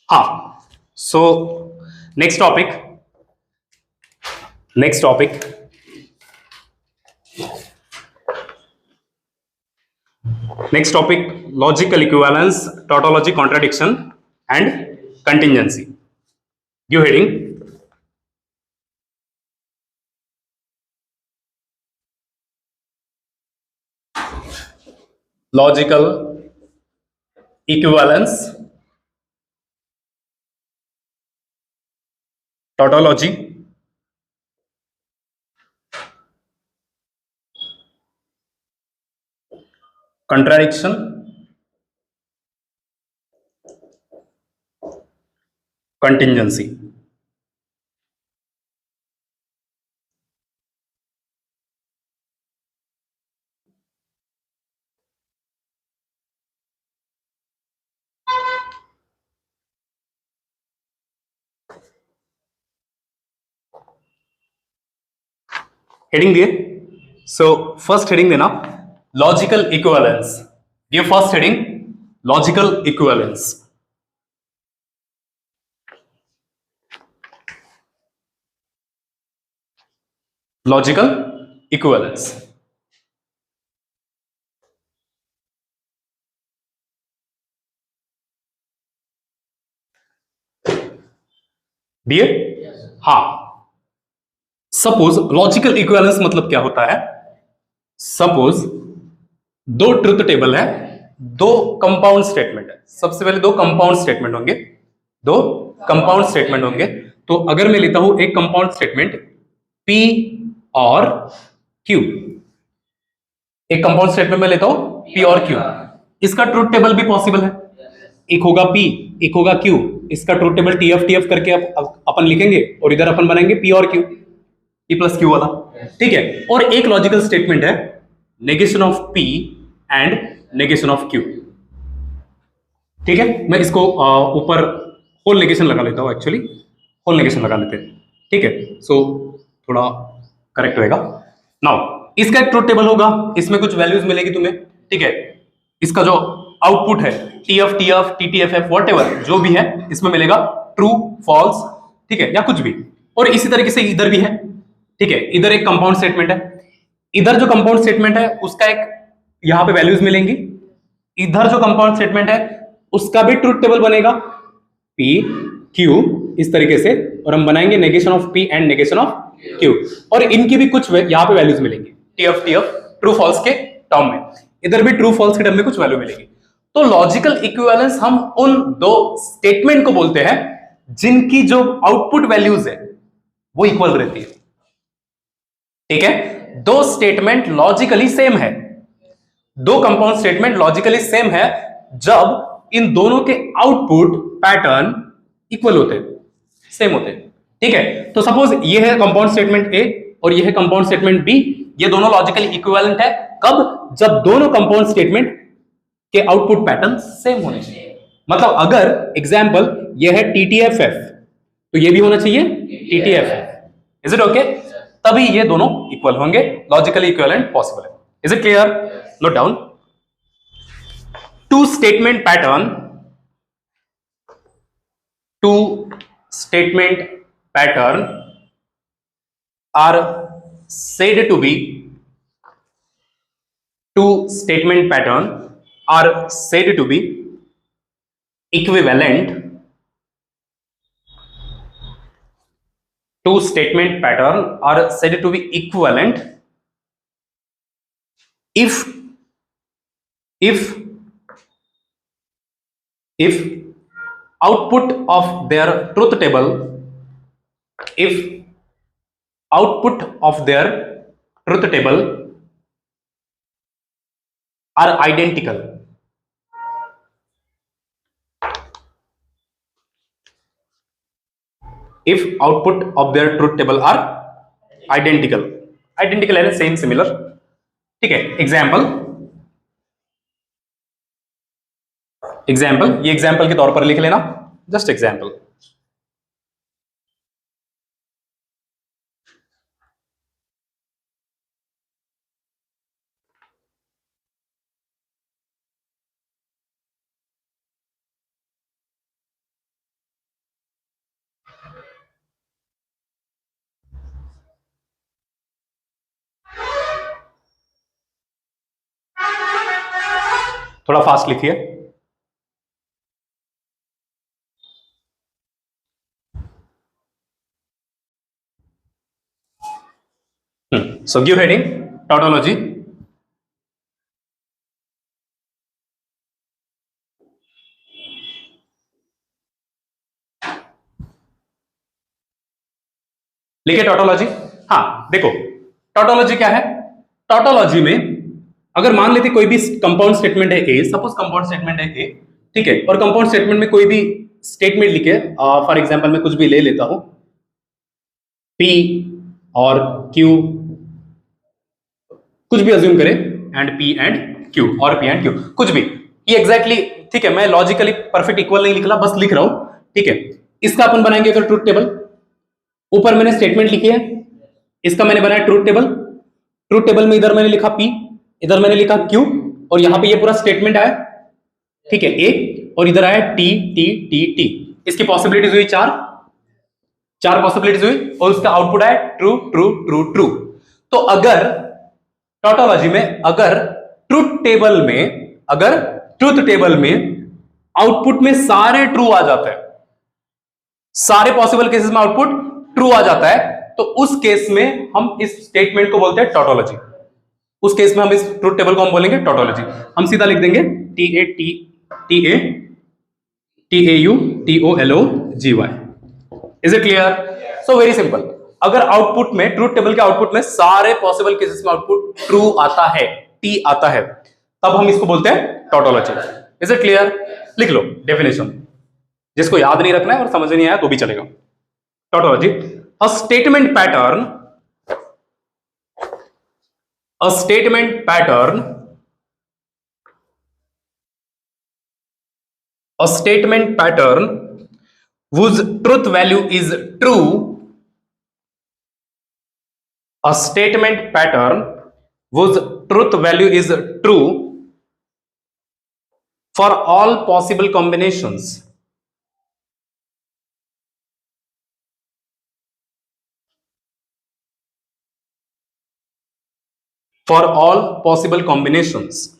हाँ, so next topic next topic next topic logical equivalence, tautology, contradiction and contingency. Give heading. Logical equivalence, tautology, contradiction, contingency. Heading दिए. So first heading देना logical equivalence. ये first heading logical equivalence. Logical equivalence. दिए. हाँ, suppose logical equivalence मतलब क्या होता है. Suppose दो ट्रुथ टेबल है, दो कंपाउंड स्टेटमेंट है. सबसे पहले दो कंपाउंड स्टेटमेंट होंगे, दो कंपाउंड स्टेटमेंट होंगे. तो अगर मैं लेता हूं एक कंपाउंड स्टेटमेंट P और Q, एक कंपाउंड स्टेटमेंट में लेता हूं P और Q, इसका ट्रुथ टेबल भी पॉसिबल है. एक होगा P, एक होगा Q. इसका ट्रुथ टेबल TF करके अपन लिखेंगे और इधर अपन बनाएंगे P और Q, P प्लस Q वाला. ठीक है. और एक लॉजिकल स्टेटमेंट है negation of P and negation of Q. ठीक है. मैं इसको ऊपर होल नेगेशन लगा लेता हूं. एक्चुअली होल नेगेशन लगा लेते हैं. ठीक है. सो थोड़ा करेक्ट रहेगा. नाउ इसका एक ट्रुथ टेबल होगा, इसमें कुछ वैल्यूज मिलेगी तुम्हें. ठीक है. इसका जो आउटपुट है TF, TTFF व्हाटएवर जो भी है इसमें मिलेगा ट्रू, फॉल्स. ठीक है, या कुछ भी. और इसी तरीके से इधर भी है. ठीक है. इधर एक कंपाउंड स्टेटमेंट है, इधर जो कंपाउंड स्टेटमेंट है उसका एक यहां पे वैल्यूज मिलेंगी. इधर जो कंपाउंड स्टेटमेंट है उसका भी ट्रुथ टेबल बनेगा P Q इस तरीके से. और हम बनाएंगे negation of P and negation of Q. और इनकी भी कुछ यहां पे वैल्यूज मिलेंगी TF ट्रू फॉल्स के टर्म में. इधर भी ट्रू फॉल्स के टर्म में कुछ वैल्यू मिलेगी. तो लॉजिकल इक्विवेलेंस हम उन दो स्टेटमेंट को बोलते हैं जिनकी जो आउटपुट वैल्यूज है वो इक्वल रहती है. ठीक है. दो स्टेटमेंट लॉजिकली सेम है, दो कंपाउंड स्टेटमेंट लॉजिकली सेम है जब इन दोनों के आउटपुट पैटर्न इक्वल होते हैं, सेम होते हैं. ठीक है. तो सपोज ये है कंपाउंड स्टेटमेंट ए और ये है कंपाउंड स्टेटमेंट बी. ये दोनों लॉजिकली इक्विवेलेंट है कब, जब दोनों कंपाउंड स्टेटमेंट के आउटपुट पैटर्न सेम होने चाहिए. मतलब अगर एग्जाम्पल ये है TTFF तो ये भी होना चाहिए TTFF. Is it okay? तभी ये दोनों इक्वल होंगे, लॉजिकली इक्विवेलेंट पॉसिबल है. Is it clear? Note down. two statement pattern two statement pattern are said to be two statement pattern are said to be equivalent. Two statement pattern are said to be equivalent if if output of their truth table if output of their truth table are identical. If output of their truth table are identical है same similar. ठीक है. Example ये example के तौर पर लिख लेना, just example. थोड़ा फास्ट लिखिए। So give heading tautology. लिखिए टॉटोलॉजी। हाँ देखो, टॉटोलॉजी क्या है? टॉटोलॉजी में अगर मान लेते कोई भी कंपाउंड स्टेटमेंट है ए, सपोज कंपाउंड स्टेटमेंट है ए, ठीक है, और कंपाउंड स्टेटमेंट में कोई भी स्टेटमेंट लिखे, फॉर एग्जांपल मैं कुछ भी ले लेता हूं, पी और क्यू, कुछ भी अज्यूम करें, एंड पी एंड क्यू, और पी एंड क्यू, कुछ भी, ये एग्जैक्टली ठीक है, मैं लॉजिकली परफेक्ट इक्वल नहीं लिख रहा, बस लिख रहा हूं, ठीक है। इसका अपन बनाएंगे अगर ट्रूथ टेबल, ऊपर मैंने स्टेटमेंट लिखी है, इसका मैंने बनाया ट्रूथ टेबल। ट्रूथ टेबल में इधर मैंने लिखा पी, इधर मैंने लिखा क्यू, और यहां पे ये पूरा स्टेटमेंट आया, ठीक है, ए, और इधर आया टी टी टी टी। इसकी पॉसिबिलिटीज हुई चार पॉसिबिलिटीज हुई, और उसका आउटपुट आया ट्रू ट्रू ट्रू ट्रू। तो अगर टॉटोलॉजी में अगर ट्रूथ टेबल में आउटपुट में सारे ट्रू आ जाते हैं, सारे पॉसिबल केसेस में आउटपुट ट्रू आ जाता है, तो उस केस में हम इस स्टेटमेंट को बोलते हैं टॉटोलॉजी। उस केस में हम इस ट्रूथ टेबल को हम बोलेंगे टॉटोलॉजी। हम सीधा लिख देंगे TAUTOLOGY। Is it clear? So very simple. अगर आउटपुट में, ट्रूथ टेबल के आउटपुट में सारे पॉसिबल केसेस में आउटपुट ट्रू आता है, टी आता है, तब हम इसको बोलते हैं टॉटोलॉजी। Is it clear? लिख लो डेफिनेशन, जिसको याद नहीं रखना है और समझ नहीं आया तो भी चलेगा। Tautology, a statement pattern whose truth value is true, a statement pattern whose truth value is true for all possible combinations, for all possible combinations,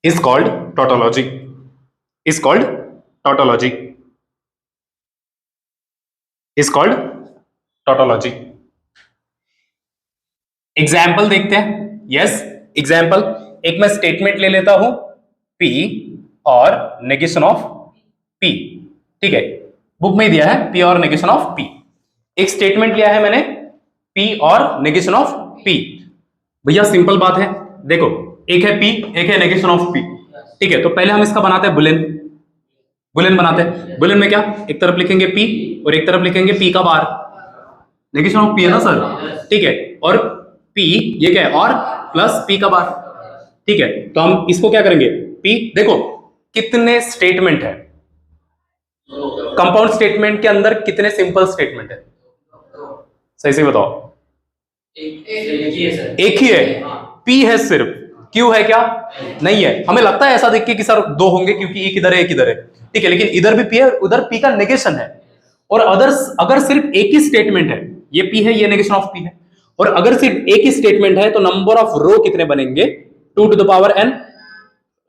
is called tautology. Is called tautology. Is called tautology. Example देखते हैं। Yes, example, एक मैं statement ले लेता हूं P और negation of P, ठीक है, बुक में दिया है P और नेगेशन ऑफ P। एक स्टेटमेंट लिया है मैंने P और नेगेशन ऑफ P। भैया सिंपल बात है, देखो एक है P, एक है नेगेशन ऑफ P, ठीक है। तो पहले हम इसका बनाते हैं बुलियन बनाते हैं। बुलियन में क्या, एक तरफ लिखेंगे P और एक तरफ लिखेंगे P का बार, नेगेशन ऑफ P है ना सर, ठीक है, और P ये क्या है, और प्लस P का बार, ठीक है। तो हम इसको क्या करेंगे, P, देखो कितने स्टेटमेंट है कंपाउंड स्टेटमेंट के अंदर, कितने सिंपल स्टेटमेंट है, सही से बताओ। एक ही है, P है सिर्फ, Q है क्या, नहीं है। हमें लगता है ऐसा देख के कि सर दो होंगे क्योंकि एक इधर है एक इधर है, ठीक है, लेकिन इधर भी P है, उधर P का नेगेशन है। और अगर सिर्फ एक ही स्टेटमेंट है, ये P है, ये नेगेशन ऑफ P है, और अगर सिर्फ एक ही स्टेटमेंट है तो नंबर ऑफ रो कितने बनेंगे, 2 to the power n,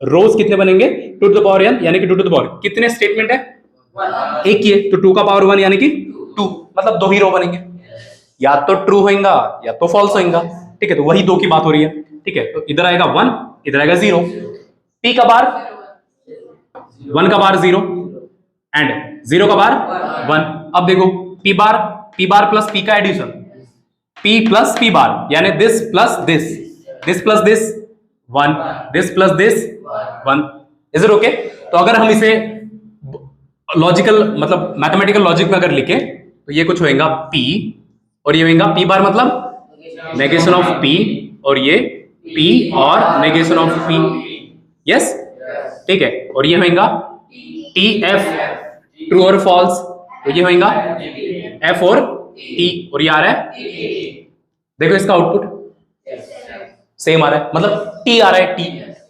रोज कितने बनेंगे 2 to the power n, यानी कि 2 to the power, कितने स्टेटमेंट है, एक ही है, तो 2 का पावर 1 यानी कि 2, मतलब 2 ही रो बनेंगे, या तो ट्रू होगा या तो फॉल्स होगा, ठीक है। तो वही 2 की बात हो रही है, ठीक है। तो इधर आएगा 1, इधर आएगा 0, P का बार 1 का बार 0 एंड 0 का बार 1। अब देखो P बार प्लस P का एडिशन, P प्लस P बार, यानी this plus this 1, this plus this 1। Is it okay? तो अगर हम इसे लॉजिकल मतलब मैथमेटिकल लॉजिक में अगर लिखे तो ये कुछ होएगा P, और ये होएगा P बार मतलब नेगेशन ऑफ P, और ये P और नेगेशन ऑफ P, यस, ठीक है। और ये होएगा TF, ट्रू और फॉल्स, तो ये होएगा F और T, और ये आ रहा है, देखो इसका आउटपुट सेम आ रहा है, मतलब T आ रहा है T।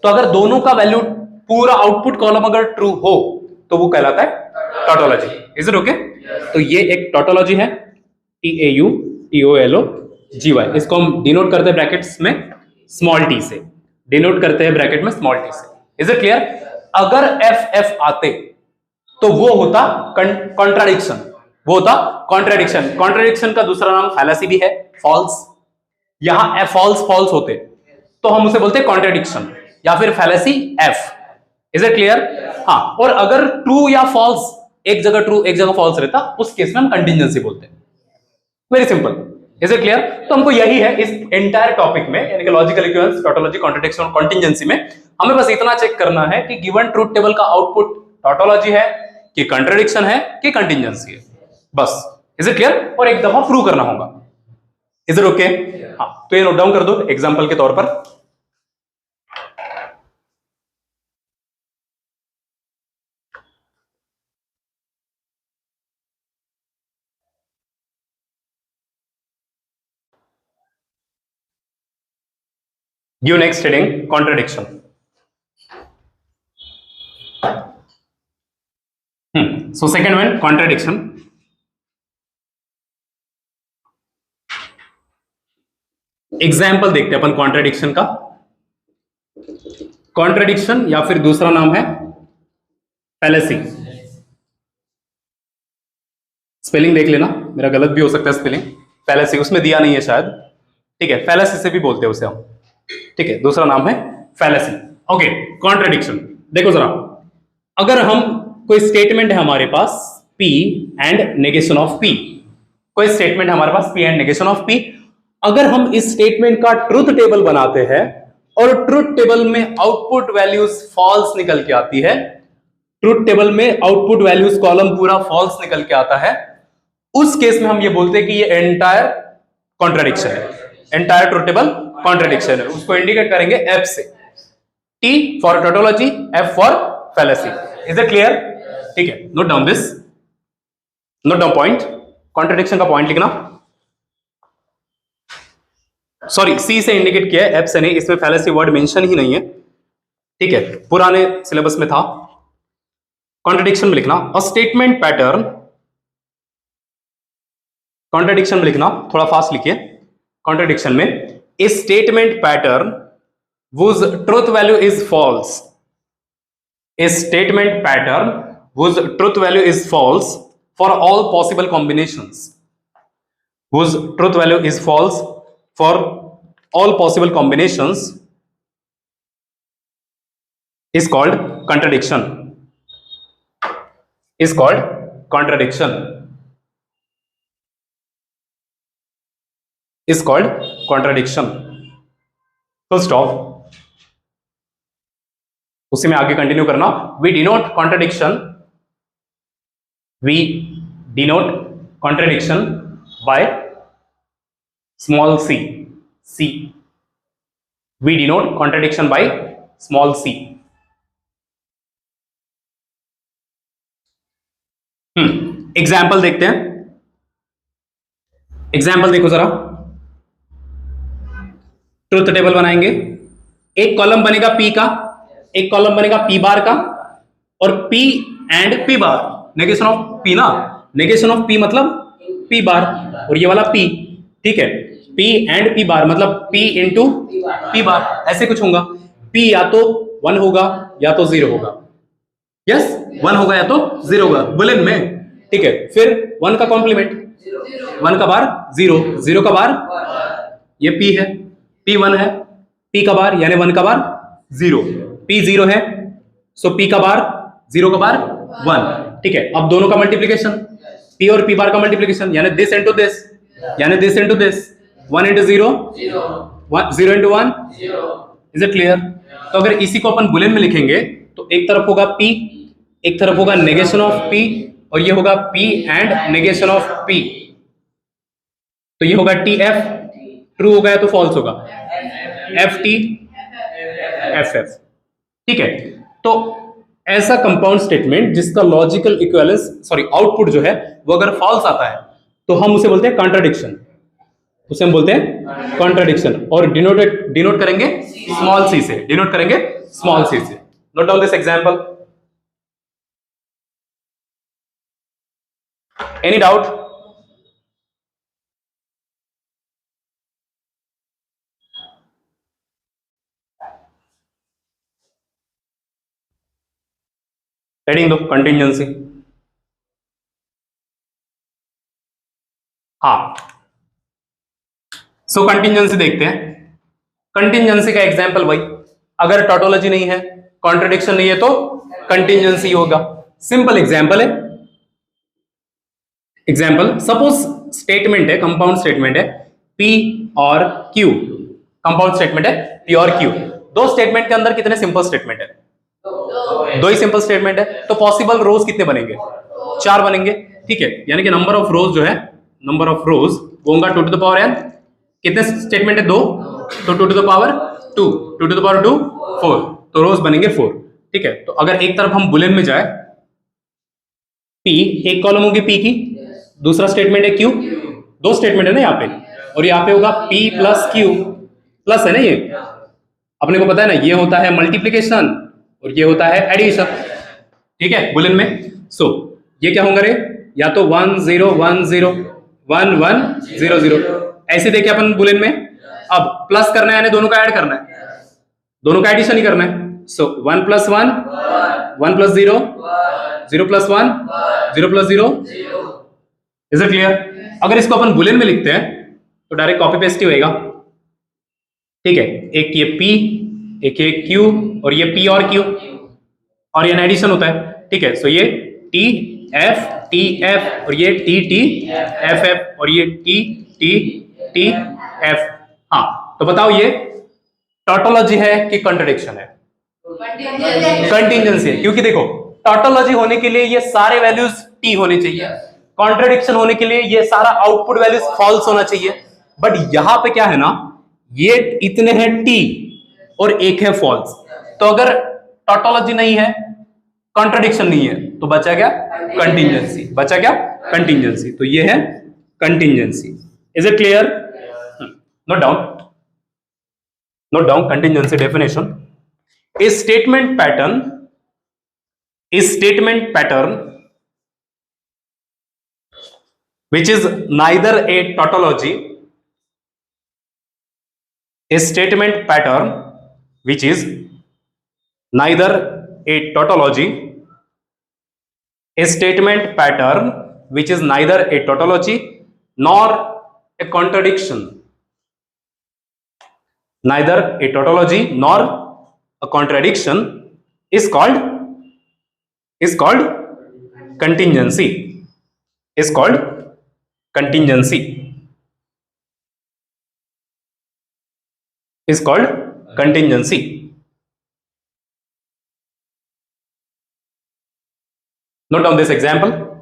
तो अगर दोनों का वैल्यू, पूरा आउटपुट कॉलम अगर ट्रू हो तो वो कहलाता है टॉटोलॉजी। Is it okay? तो ये एक टोटोलॉजी है, TAUTOLOGY। इसको हम डिनोट करते हैं ब्रैकेट्स में स्मॉल टी से, डिनोट करते हैं ब्रैकेट में स्मॉल टी से। Is it clear? अगर FF आते तो वो होता कॉन्ट्राडिक्शन, वो होता कॉन्ट्राडिक्शन। कॉन्ट्राडिक्शन का दूसरा नाम फैलेसी भी है, फॉल्स। यहां फॉल्स फॉल्स होते तो हम उसे बोलते कॉन्ट्राडिक्शन या फिर fallacy F। Is it clear? हाँ, और अगर ट्रू या फॉल्स, एक जगह ट्रू एक जगह फॉल्स रहता, उस केस में हम कंटिजेंसी बोलते हैं। Very simple. Is it clear? तो हमको यही है इस एंटायर टॉपिक में, यानी कि लॉजिकल इक्विवेलेंस, टोटोलॉजी, कॉन्ट्रडिक्शन और कॉन्टिजेंसी में हमें बस इतना चेक करना है कि गिवन ट्रूथ टेबल का आउटपुट टोटोलॉजी है कि कॉन्ट्रडिक्शन है कि कंटिजेंसी है, बस। Is it clear? और एक दफा प्रूव करना होगा। Is it okay? हाँ, तो ये नोट डाउन कर दो एग्जांपल के तौर पर। Give next heading contradiction. So second one contradiction. Example देखते हैं अपन कॉन्ट्रडिक्शन का। कॉन्ट्रडिक्शन या फिर दूसरा नाम है फैलेसी। स्पेलिंग देख लेना, मेरा गलत भी हो सकता है स्पेलिंग। फैलेसी उसमें दिया नहीं है शायद, ठीक है, फैलेसी से भी बोलते हैं उसे हम, ठीक है, दूसरा नाम है फैलेसी। ओके, कॉन्ट्रडिक्शन देखो जरा। अगर हम कोई स्टेटमेंट है हमारे पास P and negation of P, कोई स्टेटमेंट है हमारे पास P and negation of P, अगर हम इस स्टेटमेंट का ट्रुथ टेबल बनाते हैं और ट्रुथ टेबल में आउटपुट वैल्यूज फॉल्स निकल के आती है, ट्रुथ टेबल में आउटपुट वैल्यूज कॉलम पूरा फॉल्स निकल के आता है, उस केस में हम ये बोलते हैं कि ये एंटायर कॉन्ट्रडिक्शन है, एंटायर ट्रुथ टेबल कॉन्ट्रडिक्शन है। उसको इंडिकेट करेंगे F से, T for tautology, F for fallacy. Is it clear? ठीक है, note down this, note down point, contradiction का पॉइंट लिखना। सॉरी, C से इंडिकेट किया है, F से नहीं, इसमें फैलेसी वर्ड मेंशन ही नहीं है, ठीक है, पुराने सिलेबस में था। कॉन्ट्रडिक्शन में लिखना अ स्टेटमेंट पैटर्न, कॉन्ट्रडिक्शन में लिखना, थोड़ा फास्ट लिखिए। कॉन्ट्रडिक्शन में ए statement pattern whose truth value is false, a statement pattern whose truth value is false for all possible combinations, whose truth value is false for all possible combinations is called contradiction, is called contradiction, is called contradiction। full stop। उसी में आगे continue करना। We denote contradiction, we denote contradiction by small C, C, we denote contradiction by small C. Example देखते हैं, example देखो जरा। Truth table बनाएंगे, एक कॉलम बनेगा P का, एक कॉलम बनेगा P बार का, और P and P bar, negation of P ना, नेगेशन ऑफ P मतलब P बार, और ये वाला P, ठीक है, P एंड P बार मतलब P इंटू P बार, ऐसे कुछ होगा। P या तो 1 होगा या तो 0 होगा, यस, 1 होगा या तो 0 होगा बुलियन में, ठीक है। फिर 1 का कॉम्प्लीमेंट, 1 का बार 0, 0 का बार, ये P है, P 1 है, P का बार यानी 1 का बार 0, P 0 है, सो P का बार 0 का बार 1, ठीक है। अब दोनों का मल्टीप्लीकेशन, P और P बार का मल्टीप्लीकेशन यानी दिस इनटू दिस, यानी this into this, 1 into 0, 0 into 1, is it clear? तो अगर इसी को अपन बुलियन में लिखेंगे तो एक तरफ होगा P, एक तरफ होगा नेगेशन ऑफ P, और ये होगा P and negation of P, तो ये होगा TF, ट्रू होगा या तो फॉल्स होगा, FT, FF, ठीक है। तो ऐसा कंपाउंड स्टेटमेंट जिसका लॉजिकल इक्विवेलेंस, सॉरी आउटपुट जो है वो अगर फॉल्स आता है तो हम उसे बोलते हैं कॉन्ट्रडिक्शन, उसे हम बोलते हैं कॉन्ट्रडिक्शन, और डिनोट करेंगे स्मॉल सी से, डिनोट करेंगे स्मॉल सी से। Note down this example. Any doubt? Heading दो कंटिंजेंसी। हाँ, सो कंटिंजेंसी देखते हैं। कंटिंजेंसी का एग्जाम्पल भाई, अगर टोटोलॉजी नहीं है, कॉन्ट्रडिक्शन नहीं है, तो कंटिंजेंसी होगा। सिंपल एग्जाम्पल है। एग्जाम्पल, सपोज स्टेटमेंट है, कंपाउंड स्टेटमेंट है P और Q। कंपाउंड स्टेटमेंट है P और Q। दो स्टेटमेंट के अंदर कितने सिंपल स्टेटमेंट है? दो ही सिंपल स्टेटमेंट है, तो पॉसिबल रोज कितने बनेंगे? 4 बनेंगे। ठीक है, यानी कि नंबर ऑफ रोज जो है, नंबर ऑफ रोज वो होगा 2 टू द पावर n। कितने स्टेटमेंट है? 2, तो 2 to the power 2, 2 to the power 2 4, तो रोज बनेंगे 4। ठीक है, तो अगर एक तरफ हम बुलियन में जाए, P एक कॉलम होगी P की, दूसरा स्टेटमेंट है Q, दो स्टेटमेंट है ना यहाँ पे, और यहाँ पे होगा P प्लस Q प्लस है ना, ये अपने को पता है ना, ये होता है मल्टीप्लीकेशन और ये होता है एडिशन। ठीक है, बुलियन में। सो ये क्या होंगे रे? या तो 1 0 1 0 1 1 0 0 ऐसे देखे अपन बुलियन में। अब प्लस करना है यानी दोनों का ऐड करना है, दोनों का एडिशन ही करना है। सो 1 plus 1 1 plus 0 0 plus 1 0 plus 0। Is it clear? अगर इसको अपन बुलियन में लिखते हैं तो डायरेक्ट कॉपी पेस्ट ही होएगा। ठीक है, एक ये P, एक ये Q, और ये P और Q, और ये एडिशन होता है। ठीक है, सो ये T F और ये T F, और ये T F। हाँ, तो बताओ ये टोटोलॉजी है कि कंट्रडिक्शन है? कंटिंजेंसी है, क्योंकि देखो टोटोलॉजी होने के लिए ये सारे वैल्यूज T होने चाहिए, कॉन्ट्रडिक्शन होने के लिए ये सारा आउटपुट वैल्यूज फॉल्स होना चाहिए। बट यहां पे क्या है ना, ये इतने हैं T और एक है फॉल्स। तो अगर टोटोलॉजी नहीं है, कॉन्ट्रडिक्शन नहीं है, तो बचा क्या? कंटिंजेंसी। बचा क्या? कंटिंजेंसी। तो ये है contingency. Is it clear? Note down, note down contingency definition. A statement pattern which is neither a tautology, a statement pattern which is neither a tautology, a statement pattern which is neither a tautology nor a contradiction, neither a tautology nor a contradiction is called contingency, is called contingency, is called contingency. Note down this example.